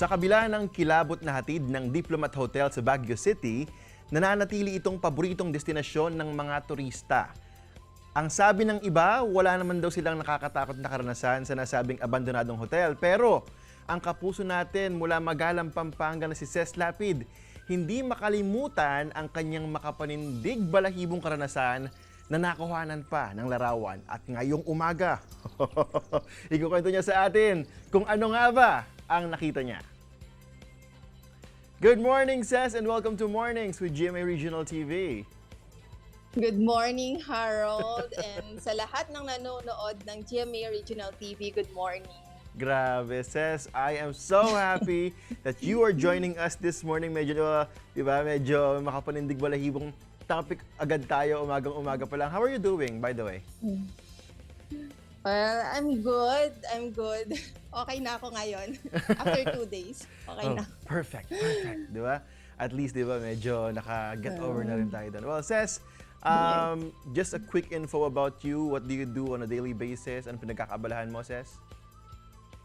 Sa kabila ng kilabot na hatid ng Diplomat Hotel sa Baguio City, nananatili itong paboritong destinasyon ng mga turista. Ang sabi ng iba, wala naman daw silang nakakatakot na karanasan sa nasabing abandonadong hotel. Pero ang kapuso natin mula Magalang, Pampanga na si Ces Lapid, hindi makalimutan ang kanyang makapanindig balahibong karanasan na nakuhanan pa ng larawan at ngayong umaga. Ikukwento niya sa atin kung ano nga ba ang nakita niya. Good morning, Ces, and welcome to Mornings with GMA Regional TV. Good morning, Harold, and sa lahat ng nanonood ng GMA Regional TV, good morning. Grabe, Ces, I am so happy that you are joining us this morning. Medyo, di ba, medyo makapanindig balahibong topic agad tayo, umagang-umaga pa lang. How are you doing, by the way? Well, I'm good. Okay na ako ngayon. After 2 days, okay na. Perfect. Di ba? At least, di ba, medyo naka-get over na rin tayo doon. Well, Ces, just a quick info about you. What do you do on a daily basis? Ano pinagkakaabalahan mo, Ces?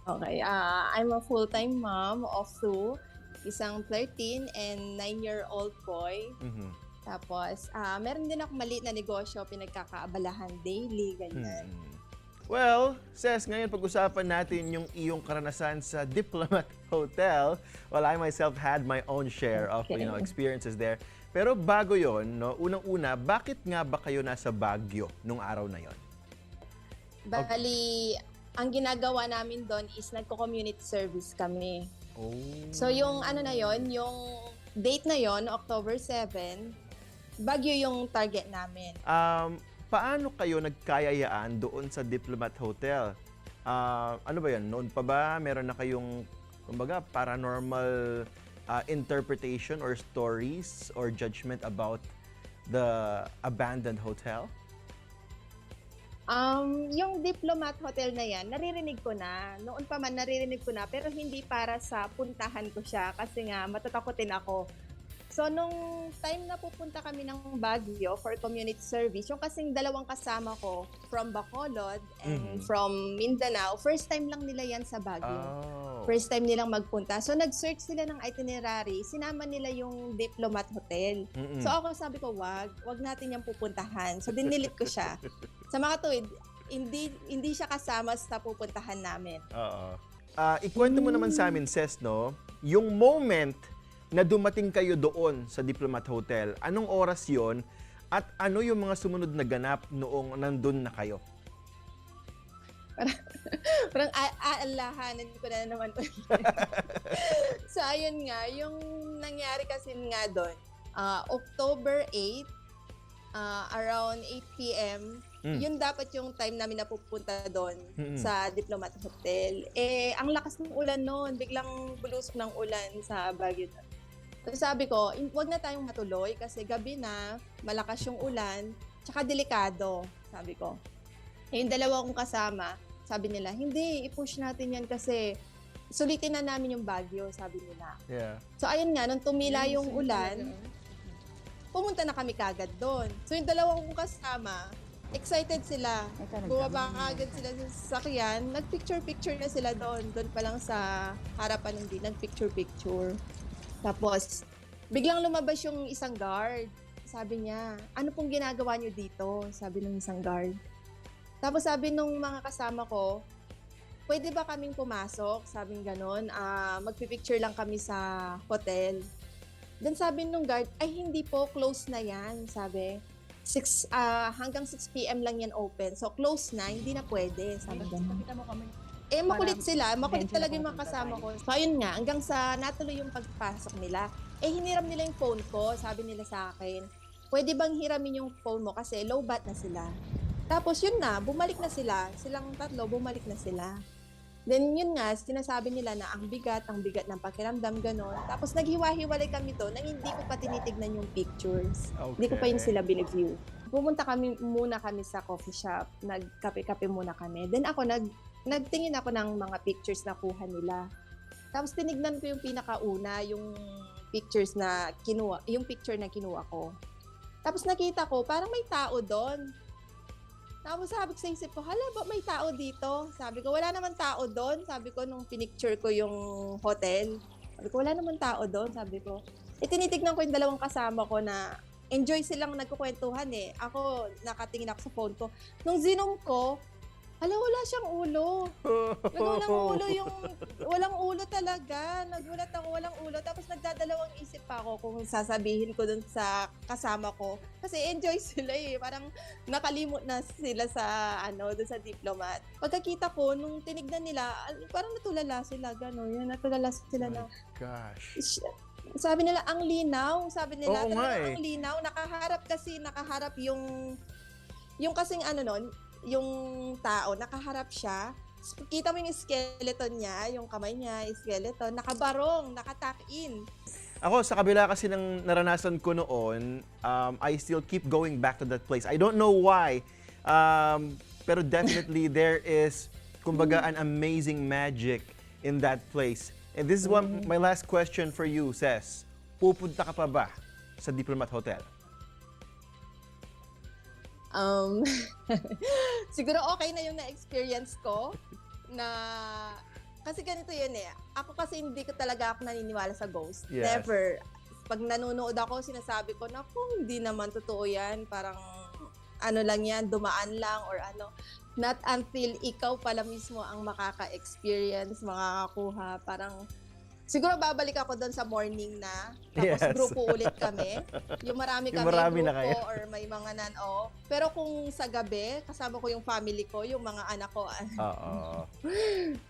Okay, I'm a full-time mom of 2, isang 13 and 9-year-old boy. Mm-hmm. Tapos, meron din ako maliit na negosyo, pinagkakaabalahan daily, ganyan. Well, Ces, ngayon pag-usapan natin yung iyong karanasan sa Diplomat Hotel. Well, I myself had my own share of experiences there. Pero bago yon, no, unang-una, bakit nga ba kayo nasa Baguio nung araw na yon? Bali, ang ginagawa namin doon is nagko-community service kami. Oh. So yung ano na yon, yung date na yon, October 7, Baguio yung target namin. Paano kayo nagkayayaan doon sa Diplomat Hotel? Ano ba yan? Noon pa ba meron na kayong kumbaga paranormal interpretation or stories or judgment about the abandoned hotel? Yung Diplomat Hotel na yan, naririnig ko na. Noon pa man naririnig ko na, pero hindi para sa puntahan ko siya kasi nga matatakotin ako. So, nung time na pupunta kami ng Baguio for community service, yung kasing dalawang kasama ko from Bacolod and from Mindanao, first time lang nila yan sa Baguio. Oh. First time nilang magpunta. So, nag-search sila ng itinerary, sinama nila yung Diplomat Hotel. So, ako sabi ko, wag natin yung pupuntahan. So, dinilit ko siya. Sa mga tuwid, hindi siya kasama sa pupuntahan namin. Oo. Ikwento mo naman sa amin, Ces, no? Yung moment na dumating kayo doon sa Diplomat Hotel, anong oras yon at ano yung mga sumunod na ganap noong nandun na kayo? Parang aalahanan ko na naman. So, ayun nga, yung nangyari kasi nga doon, October 8, around 8 p.m., yun dapat yung time namin napupunta doon sa Diplomat Hotel. Ang lakas ng ulan noon, biglang bulusok ng ulan sa Baguio. So sabi ko, wag na tayong matuloy kasi gabi na, malakas yung ulan, tsaka delikado, sabi ko. Yung dalawa kong kasama, sabi nila, hindi, i-push natin yan kasi sulitin na namin yung Baguio, sabi nila. Yeah. So ayun nga, nung tumila yung ulan, pumunta na kami kagad doon. So yung dalawa kong kasama, excited sila. Bumaba agad sila sa sasakyan. Nag-picture-picture na sila doon. Doon pa lang sa harapan ng nag-picture-picture. Tapos, biglang lumabas yung isang guard. Sabi niya, ano pong ginagawa niyo dito? Sabi ng isang guard. Tapos sabi nung mga kasama ko, pwede ba kaming pumasok? Sabi ganon, magpipicture lang kami sa hotel. Then sabi nung guard, ay hindi po, close na yan. Sabi, hanggang 6 p.m. lang yan open. So close na, hindi na pwede. Sabi ganon. Makulit sila. Makulit talaga yung mga kasama ko. So, ayun nga, hanggang sa natuloy yung pagpasok nila, hiniram nila yung phone ko. Sabi nila sa akin, pwede bang hiramin yung phone mo kasi low bat na sila. Tapos yun na, bumalik na sila. Silang tatlo, bumalik na sila. Then yun nga, sinasabi nila na ang bigat ng pakiramdam, gano'n. Tapos naghiwa-hiwalay kami doon na hindi ko pa tinitignan yung pictures. Okay. Hindi ko pa yun sila biniview. Pumunta muna kami sa coffee shop. Nagkape-kape muna kami. Then ako, nagtingin ako ng mga pictures na kuha nila. Tapos tinignan ko yung pinakauna, yung picture na kinuha ko. Tapos nakita ko, parang may tao doon. Tapos sabi ko sa isip ko, hala ba may tao dito? Sabi ko, wala naman tao doon. Sabi ko, nung pinicture ko yung hotel, sabi ko, wala naman tao doon. Sabi ko, tinitignan ko yung dalawang kasama ko na enjoy silang nagkukwentuhan eh. Ako, nakatingin ako sa phone ko. Nung zinom ko, hala, wala siyang ulo. Walang ulo walang ulo talaga. Nagulat ako, walang ulo. Tapos nagdadalawang isip pa ako kung sasabihin ko dun sa kasama ko. Kasi enjoy sila eh. Parang nakalimot na sila sa, dun sa Diplomat. Pagkakita ko, nung tinignan nila, parang natulala sila, gano'n. Yun, natulala sila na, Gosh. sabi nila, ang linaw. Sabi nila, Oo nga eh. ang linaw. Nakaharap yung kasing yung tao, nakaharap siya. Kita mo yung skeleton niya, yung kamay niya, skeleton, nakabarong, nakatuck-in. Ako, sa kabila kasi ng naranasan ko noon, I still keep going back to that place. I don't know why, pero definitely there is, kumbaga, an amazing magic in that place. And this is my last question for you, Ses. Pupunta ka pa ba sa Diplomat Hotel? Siguro okay na yung na-experience ko na kasi ganito yun eh. Ako kasi hindi ko talaga ako naniniwala sa ghost. Yes. Never. Pag nanonood ako, sinasabi ko na hindi naman totoo yan. Parang lang yan, dumaan lang or ano. Not until ikaw pala mismo ang makaka-experience, makakakuha. Parang siguro babalik ako doon sa morning na, tapos Yes. grupo ulit kami. Yung marami Yung kami, marami na grupo kayo. or may mga Pero kung sa gabi, kasama ko yung family ko, yung mga anak ko, Oo.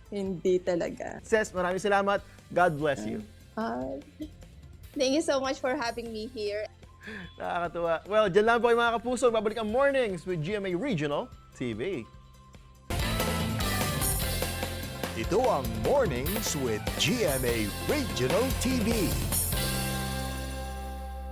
hindi talaga. Ses, maraming salamat. God bless you. Thank you so much for having me here. Nakakatuwa. Well, dyan lang po kayo mga kapuso. Babalik ang Mornings with GMA Regional TV. Ito ang Mornings with GMA Regional TV.